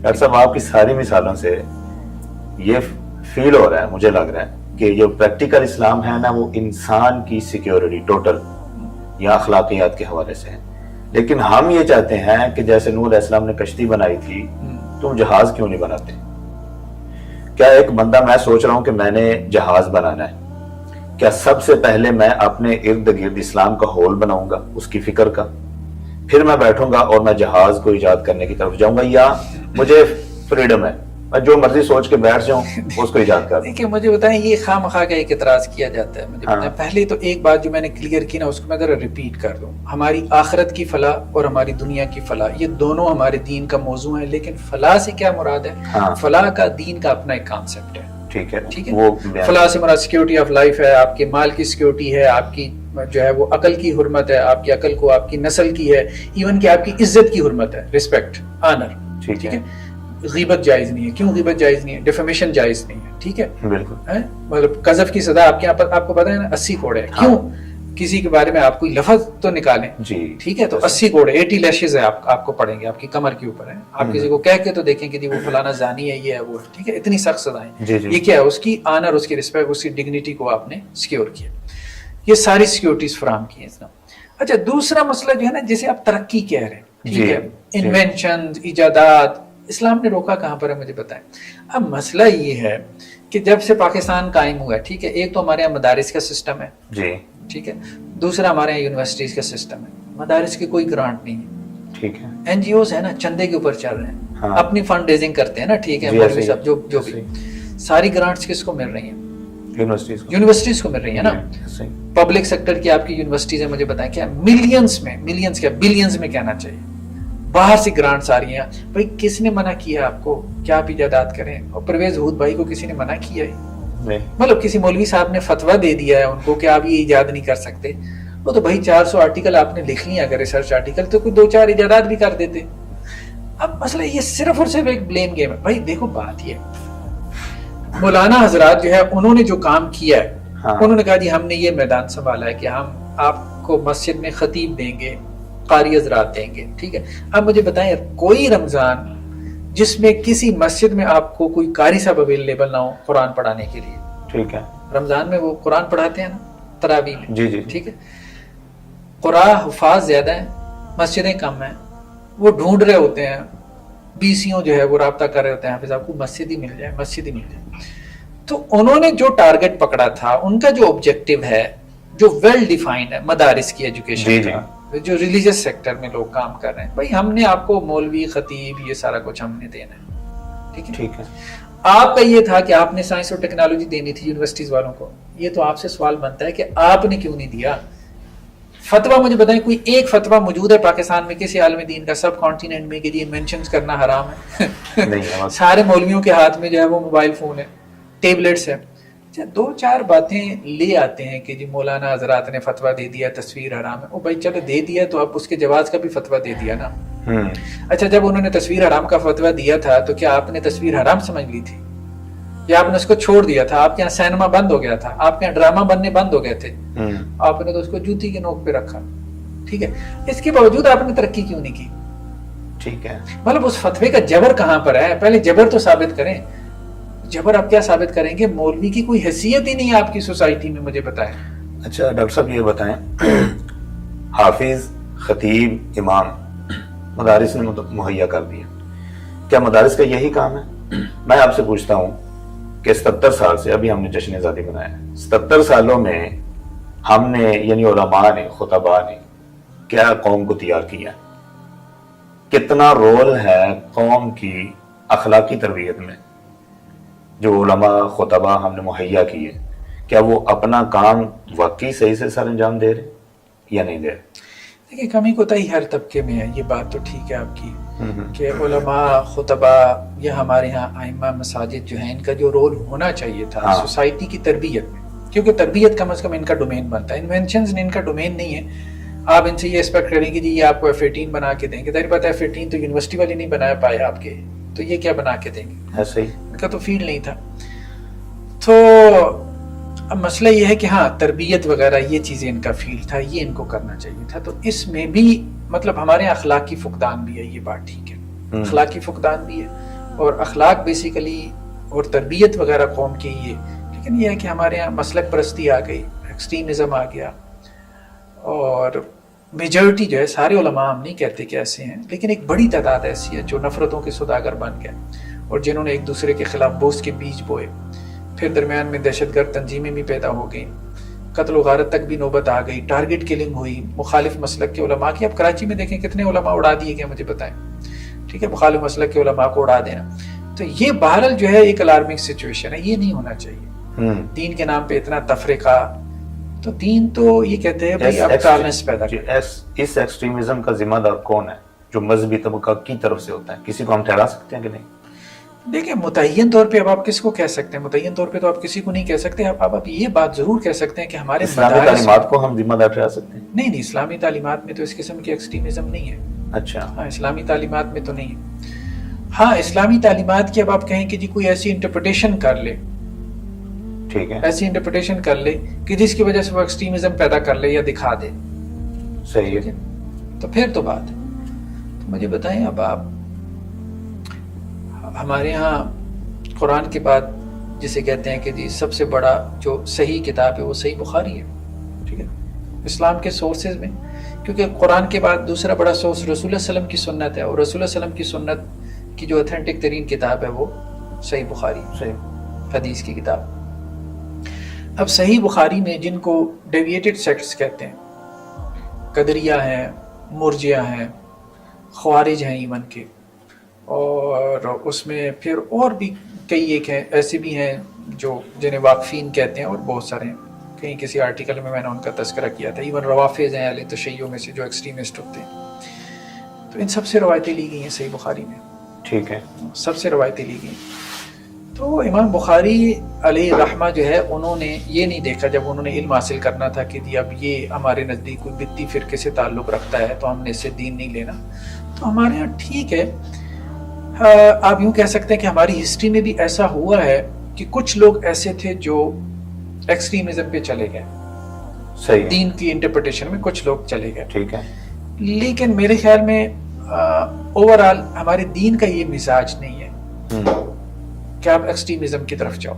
Doctor صاحب آپ کی ساری مثالوں سے یہ فیل ہو رہا ہے، مجھے لگ رہا ہے کہ جو پریکٹیکل اسلام ہے نا وہ انسان کی سیکیورٹی ٹوٹل یا اخلاقیات کے حوالے سے ہے، لیکن ہم یہ چاہتے ہیں کہ جیسے نوح علیہ السلام نے کشتی بنائی تھی تم جہاز کیوں نہیں بناتے؟ کیا ایک بندہ، میں سوچ رہا ہوں کہ میں نے جہاز بنانا ہے، کیا سب سے پہلے میں اپنے ارد گرد اسلام کا ہول بناؤں گا، اس کی فکر کا، پھر میں بیٹھوں گا اور میں جہاز کو ایجاد کرنے کی طرف جاؤں گا، یا مجھے فریڈم ہے میں جو مرضی سوچ کے بیٹھ جاؤں اس کو ایجاد کر دوں؟ دیکھیں مجھے بتائیں، یہ خواہ مخواہ کا ایک اعتراض کیا جاتا ہے، مجھے بتائیں پہلے تو ایک بات جو میں نے کلیئر کی نا اس کو میں ذرا ریپیٹ کر دوں، ہماری آخرت کی فلاح اور ہماری دنیا کی فلاح یہ دونوں ہمارے دین کا موضوع ہیں، لیکن فلاح سے کیا مراد ہے؟ فلاح کا دین کا اپنا ایک کانسیپٹ ہے، ٹھیک ہے؟ فلاح سے مراد سیکیورٹی آف لائف ہے، آپ کے مال کی سیکیورٹی ہے، آپ کی جو ہے وہ عقل کی حرمت ہے، آپ کی عقل کو آپ کی نسل کی ہے، ایون کہ آپ کی عزت کی حرمت ہے، ریسپیکٹ، آنر، ٹھیک ہے؟ غیبت جائز نہیں ہے، کیوں غیبت جائز نہیں ہے؟ ڈیفیمیشن جائز نہیں ہے، ٹھیک ہے؟ بالکل، مطلب قذف کی سزا آپ کے یہاں پر آپ کو پتہ ہے نا 80 کوڑے ہے، کیوں؟ کسی کے بارے میں آپ کوئی لفظ تو نکالیں، ٹھیک ہے؟ تو 80 کوڑے 80 لیشز ہے آپ کو پڑیں گے، آپ کی کمر کے اوپر ہے، آپ کسی کو کہہ کے تو دیکھیں کہ جی وہ فلانا زانی ہے، یہ ہے وہ، ٹھیک ہے؟ اتنی سخت سزائیں، یہ کیا ہے؟ اس کی آنر، اس کی رسپیکٹ، اس کی ڈگنیٹی کو آپ نے سیکیور کیا، یہ ساری سیکیورٹیز فراہم کی ہیں اسلام۔ اچھا دوسرا مسئلہ جو ہے نا، جیسے آپ ترقی کہہ رہے ہیں، ٹھیک ہے، انوینشن، ایجادات، اسلام نے روکا کہاں پر ہے مجھے بتائیں۔ اب مسئلہ یہ ہے کہ جب سے پاکستان قائم ہوا ہے، ٹھیک ہے، ایک تو ہمارے یہاں مدارس کا سسٹم ہے، جی ٹھیک ہے، دوسرا ہمارے یہاں یونیورسٹیز کا سسٹم ہے، مدارس کی کوئی گرانٹ نہیں ہے، ٹھیک ہے، این جی اوز ہے نا چندے کے اوپر چل رہے ہیں، اپنی فنڈ ریزنگ کرتے ہیں نا، ٹھیک ہے، مولوی صاحب جو بھی، ساری گرانٹس کس کو مل رہی ہیں؟ یونیورسٹیز کو مل رہی ہے نا، پبلک سیکٹر کی آپ کی یونیورسٹیز ہیں، مجھے بتائیں کیا ملینز میں، ملینز کیا بلینز میں کہنا چاہیے، باہر سے گرانٹس آ رہی ہیں، بھائی کس نے منع کیا آپ کو کیا آپ ایجادات کریں؟ اور پرویز ہود بھائی کو کسی نے منع کیا ہے؟ مطلب کسی مولوی صاحب نے فتویٰ دے دیا ہے ان کو کہ آپ یہ ایجاد نہیں کر سکتے، وہ تو بھائی 400 آرٹیکل آپ نے لکھ لیا، اگر ریسرچ آرٹیکل تو کوئی 2-4 ایجادات بھی کر دیتے۔ اب مسئلہ یہ صرف اور صرف ایک بلیم گیم ہے۔ بھائی دیکھو بات یہ مولانا حضرات جو ہے انہوں نے جو کام کیا ہے، انہوں نے کہا جی ہم نے یہ میدان سنبھالا ہے کہ ہم آپ کو مسجد میں خطیب دیں گے، قاری حضرات دیں گے، ٹھیک ہے۔ اب مجھے بتائیں کوئی رمضان جس میں کسی مسجد میں آپ کو کوئی قاری صاحب اویلیبل نہ ہو قرآن پڑھانے کے لیے، ٹھیک ہے، رمضان میں وہ قرآن پڑھاتے ہیں نا تراویح میں، جی جی ٹھیک ہے، قرآن حفاظ زیادہ ہیں، مسجدیں کم ہیں، وہ ڈھونڈ رہے ہوتے ہیں، بی سیوں جو ہے وہ رابطہ کر رہے ہوتے ہیں، حافظ آپ کو مسجد ہی مل جائے، مسجد ہی مل جائے۔ تو انہوں نے جو ٹارگٹ پکڑا تھا، ان کا جو آبجیکٹیو ہے جو ویل ڈیفائنڈ ہے، مدارس کی ایجوکیشن کا، جو ریلیجیس سیکٹر میں لوگ کام کر رہے ہیں، بھائی ہم نے آپ کو مولوی خطیب یہ سارا کچھ ہم نے دینا ہے، ٹھیک ہے۔ آپ کا یہ تھا کہ آپ نے سائنس اور ٹیکنالوجی دینی تھی یونیورسٹیز والوں کو، یہ تو آپ سے سوال بنتا ہے کہ آپ نے کیوں نہیں دیا فتویٰ؟ مجھے بتائیں کوئی ایک فتویٰ موجود ہے پاکستان میں کسی عالم دین کا سب کانٹیننٹ میں کہ یہ مینشنز کرنا حرام ہے؟ سارے مولویوں کے ہاتھ میں جو ہے وہ موبائل فون ہے، ٹیبلٹس ہے، 2-4 باتیں لے آتے ہیں کہ جی مولانا حضرات نے فتویٰ دے دیا تصویر حرام ہے، او بھائی چلو دے دیا تو اب اس کے جواز کا بھی فتویٰ دے دیا نا۔ اچھا جب انہوں نے تصویر حرام کا فتویٰ دیا تھا تو کیا آپ نے تصویر حرام سمجھ لی تھی یا آپ نے اس کو چھوڑ دیا تھا؟ آپ کے یہاں سینما بند ہو گیا تھا، آپ کے یہاں ڈرامہ بننے بند ہو گئے تھے، آپ نے تو اس کو جوتی کے نوک پہ رکھا، ٹھیک ہے، اس کے باوجود آپ نے ترقی کیوں نہیں کی؟ ٹھیک ہے، مطلب اس فتوے کا جبر کہاں پر ہے؟ پہلے جبر تو ثابت کریں۔ جبر آپ کیا ثابت کریں گے؟ مولوی کی کوئی حیثیت ہی نہیں ہے آپ کی سوسائٹی میں، مجھے بتائیں۔ اچھا ڈاکٹر صاحب یہ بتائیں، حافظ، خطیب، امام مدارس نے مہیا کر دیا، کیا مدارس کا یہی کام ہے؟ میں آپ سے پوچھتا ہوں کہ 77 سال سے ابھی ہم نے جشن آزادی منایا ہے، 77 سالوں میں ہم نے یعنی علماء نے، خطباء نے کیا قوم کو تیار کیا؟ کتنا رول ہے قوم کی اخلاقی تربیت میں جو علماء خطباء ہم نے مہیا کیے؟ کیا وہ اپنا کام واقعی صحیح سے سر انجام دے رہے یا نہیں دے رہے؟ دیکھیں کمی کوتاہی ہر طبقے میں ہے، یہ بات تو ٹھیک ہے آپ کی کہ علماء خطباء یا ہمارے ہاں ائمہ مساجد جو ہیں ان کا جو رول ہونا چاہیے تھا سوسائٹی کی تربیت میں، کیونکہ تربیت کم از کم ان کا ڈومین بنتا ہے، انوینشنز ان کا ڈومین نہیں ہے۔ آپ ان سے یہ ایکسپیکٹ کریں کہ جی یہ آپ کو F-18 بنا کے دیں گے، ظاہر بات ہے F-18 تو یونیورسٹی والے نہیں بنا پائے آپ کے، تو یہ کیا بنا کے دیں گے؟ ایسا ہی ان کا تو فیلڈ نہیں تھا۔ تو اب مسئلہ یہ ہے کہ ہاں تربیت وغیرہ یہ چیزیں ان کا فیلڈ تھا، یہ ان کو کرنا چاہیے تھا، تو اس میں بھی مطلب ہمارے اخلاقی فقدان بھی ہے، یہ بات ٹھیک ہے، اخلاقی فقدان بھی ہے، اور اخلاق بیسیکلی اور تربیت وغیرہ قوم کی یہ، لیکن یہ ہے کہ ہمارے یہاں مسلک پرستی آ گئی، ایکسٹریمزم آ گیا، اور میجورٹی جو ہے، سارے علماء ہم نہیں کہتے کہ ایسے ہیں، لیکن ایک بڑی تعداد ایسی ہے جو نفرتوں کے سوداگر بن گئے اور جنہوں نے ایک دوسرے کے خلاف بغض کے بیج بوئے، پھر درمیان میں دہشت گرد تنظیمیں بھی پیدا ہو گئیں، قتل و غارت تک بھی نوبت آ گئی، ٹارگٹ کلنگ ہوئی مخالف مسلک کے علماء کی۔ اب کراچی میں دیکھیں کتنے علماء اڑا دیے گئے، مجھے بتائیں، ٹھیک ہے، مخالف مسلک کے علماء کو اڑا دینا، تو یہ بہرحال جو ہے ایک الارمنگ سچویشن ہے، یہ نہیں ہونا چاہیے۔ دین کے نام پہ اتنا تفرقہ، تو دین تو یہ کہتے ہیں بھائی اب ٹالرنس پیدا کریں۔ اس ایکسٹریمزم کا ذمہ دار کون ہے جو مذہبی طبقہ کی طرف سے ہوتا ہے؟ کسی کو ہم ٹھہرا سکتے ہیں کہ نہیں؟ دیکھیں متعین طور پہ اب آپ کس کو کہہ سکتے ہیں؟ متعین طور پہ تو آپ کسی کو نہیں کہہ سکتے۔ اب آپ یہ بات ضرور کہہ سکتے ہیں کہ ہمارے اسلامی تعلیمات کو ہم ذمہ دار ٹھہرا سکتے ہیں؟ نہیں، اسلامی تعلیمات میں تو اس قسم کی ایکسٹریمزم نہیں ہے۔ اچھا، ہاں، اسلامی تعلیمات میں تو نہیں ہے۔ ہاں، اسلامی تعلیمات کی اب آپ کہیں کہ جی کوئی ایسی انٹرپریٹیشن کر لے، ٹھیک ہے، ایسی انٹرپریٹیشن کر لے کہ جس کی وجہ سے وہ ایکسٹریمزم پیدا کر لے یا دکھا دے، صحیح ہے، تو پھر تو بات ہے۔ تو مجھے بتائیں، اب آپ ہمارے ہاں قرآن کے بعد جسے کہتے ہیں کہ جی سب سے بڑا جو صحیح کتاب ہے وہ صحیح بخاری ہے، ٹھیک ہے، اسلام کے سورسز میں، کیونکہ قرآن کے بعد دوسرا بڑا سورس رسول اللہ صلی اللہ علیہ وسلم کی سنت ہے، اور رسول اللہ صلی اللہ علیہ وسلم کی سنت کی جو اتھینٹک ترین کتاب ہے وہ صحیح بخاری ہے، صحیح حدیث کی کتاب۔ اب صحیح بخاری میں جن کو ڈیویٹڈ سیکٹس کہتے ہیں، قدریہ ہیں، مرجیہ ہیں، خوارج ہیں ایون کے، اور اس میں پھر اور بھی کئی ایک ہیں ایسے بھی ہیں جو جنہیں واقفین کہتے ہیں، اور بہت سارے ہیں، کہیں کسی آرٹیکل میں نے ان کا تذکرہ کیا تھا، ایون روافظ ہیں اہل تشیع میں سے جو ایکسٹریمسٹ ہوتے ہیں، تو ان سب سے روایتیں لی گئی ہیں صحیح بخاری میں، ٹھیک ہے، سب سے روایتیں لی گئی۔ تو امام بخاری علیہ رحمہ جو ہے، انہوں نے یہ نہیں دیکھا جب انہوں نے علم حاصل کرنا تھا کہ جی اب یہ ہمارے نزدیک کوئی بدعتی فرقے سے تعلق رکھتا ہے تو ہم نے اس سے دین نہیں لینا۔ تو ہمارے یہاں ٹھیک ہے، آپ یوں کہہ سکتے ہیں کہ ہماری ہسٹری میں بھی ایسا ہوا ہے کہ کچھ لوگ ایسے تھے جو ایکسٹریمزم پہ چلے گئے، صحیح، دین کی انٹرپریٹیشن میں کچھ لوگ چلے گئے، ٹھیک ہے، لیکن میرے خیال میں اوورآل ہمارے دین کا یہ مزاج نہیں ہے کہ آپ ایکسٹریمزم کی طرف جاؤ۔